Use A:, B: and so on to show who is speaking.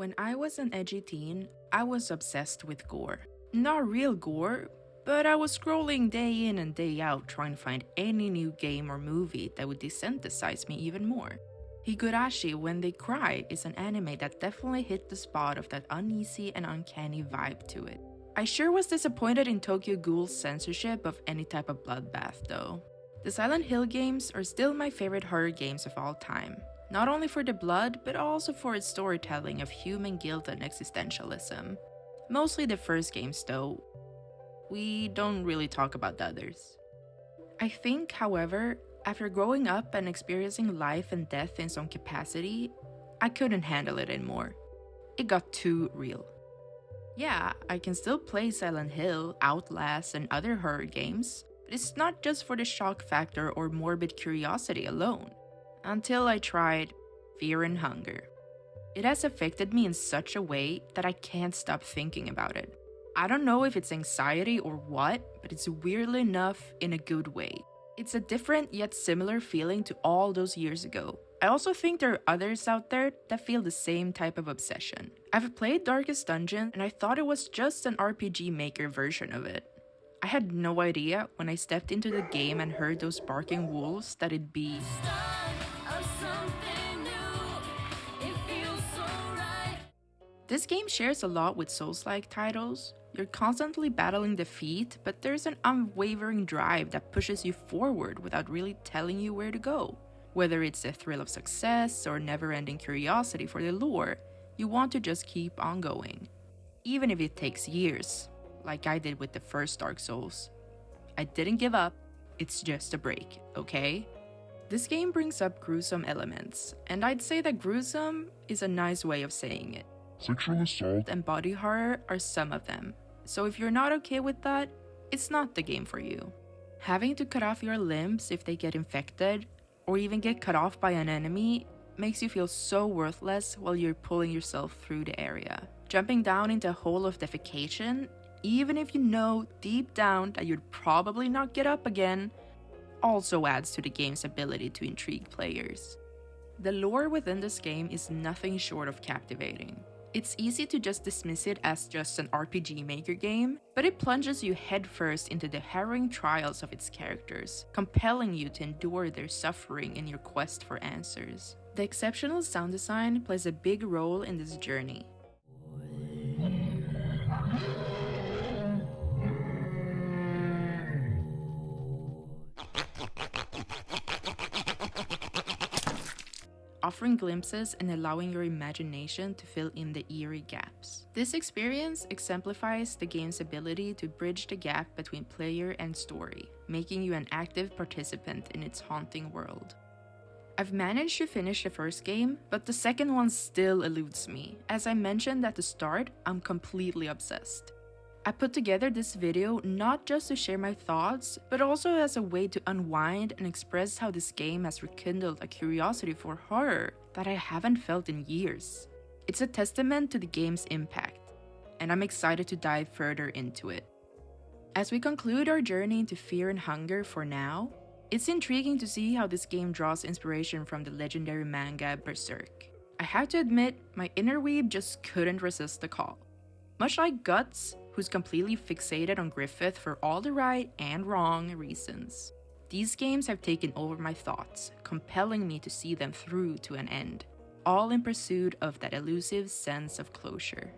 A: When I was an edgy teen, I was obsessed with gore. Not real gore, but I was scrolling day in and day out trying to find any new game or movie that would desensitize me even more. Higurashi When They Cry is an anime that definitely hit the spot of that uneasy and uncanny vibe to it. I sure was disappointed in Tokyo Ghoul's censorship of any type of bloodbath though. The Silent Hill games are still my favorite horror games of all time. Not only for the blood, but also for its storytelling of human guilt and existentialism. Mostly the first games though. We don't really talk about the others. I think, however, after growing up and experiencing life and death in some capacity, I couldn't handle it anymore. It got too real. Yeah, I can still play Silent Hill, Outlast, and other horror games, but it's not just for the shock factor or morbid curiosity alone. Until I tried Fear and Hunger. It has affected me in such a way that I can't stop thinking about it. I don't know if it's anxiety or what, but it's weirdly enough in a good way. It's a different yet similar feeling to all those years ago. I also think there are others out there that feel the same type of obsession. I've played Darkest Dungeon and I thought it was just an RPG Maker version of it. I had no idea when I stepped into the game and heard those barking wolves that it'd be This game shares a lot with Souls-like titles. You're constantly battling defeat, but there's an unwavering drive that pushes you forward without really telling you where to go. Whether it's the thrill of success or never-ending curiosity for the lore, you want to just keep on going. Even if it takes years, like I did with the first Dark Souls. I didn't give up, it's just a break, okay? This game brings up gruesome elements, and I'd say that gruesome is a nice way of saying it.
B: Sexual assault
A: And body horror are some of them, so if you're not okay with that, it's not the game for you. Having to cut off your limbs if they get infected, or even get cut off by an enemy, makes you feel so worthless while you're pulling yourself through the area. Jumping down into a hole of defecation, even if you know deep down that you'd probably not get up again, also adds to the game's ability to intrigue players. The lore within this game is nothing short of captivating. It's easy to just dismiss it as just an RPG Maker game, but it plunges you headfirst into the harrowing trials of its characters, compelling you to endure their suffering in your quest for answers. The exceptional sound design plays a big role in this journey. Offering glimpses and allowing your imagination to fill in the eerie gaps. This experience exemplifies the game's ability to bridge the gap between player and story, making you an active participant in its haunting world. I've managed to finish the first game, but the second one still eludes me. As I mentioned at the start, I'm completely obsessed. I put together this video not just to share my thoughts, but also as a way to unwind and express how this game has rekindled a curiosity for horror that I haven't felt in years. It's a testament to the game's impact, and I'm excited to dive further into it. As we conclude our journey into Fear and Hunger for now, it's intriguing to see how this game draws inspiration from the legendary manga Berserk. I have to admit, my inner weeb just couldn't resist the call. Much like Guts, who's completely fixated on Griffith for all the right and wrong reasons. These games have taken over my thoughts, compelling me to see them through to an end, all in pursuit of that elusive sense of closure.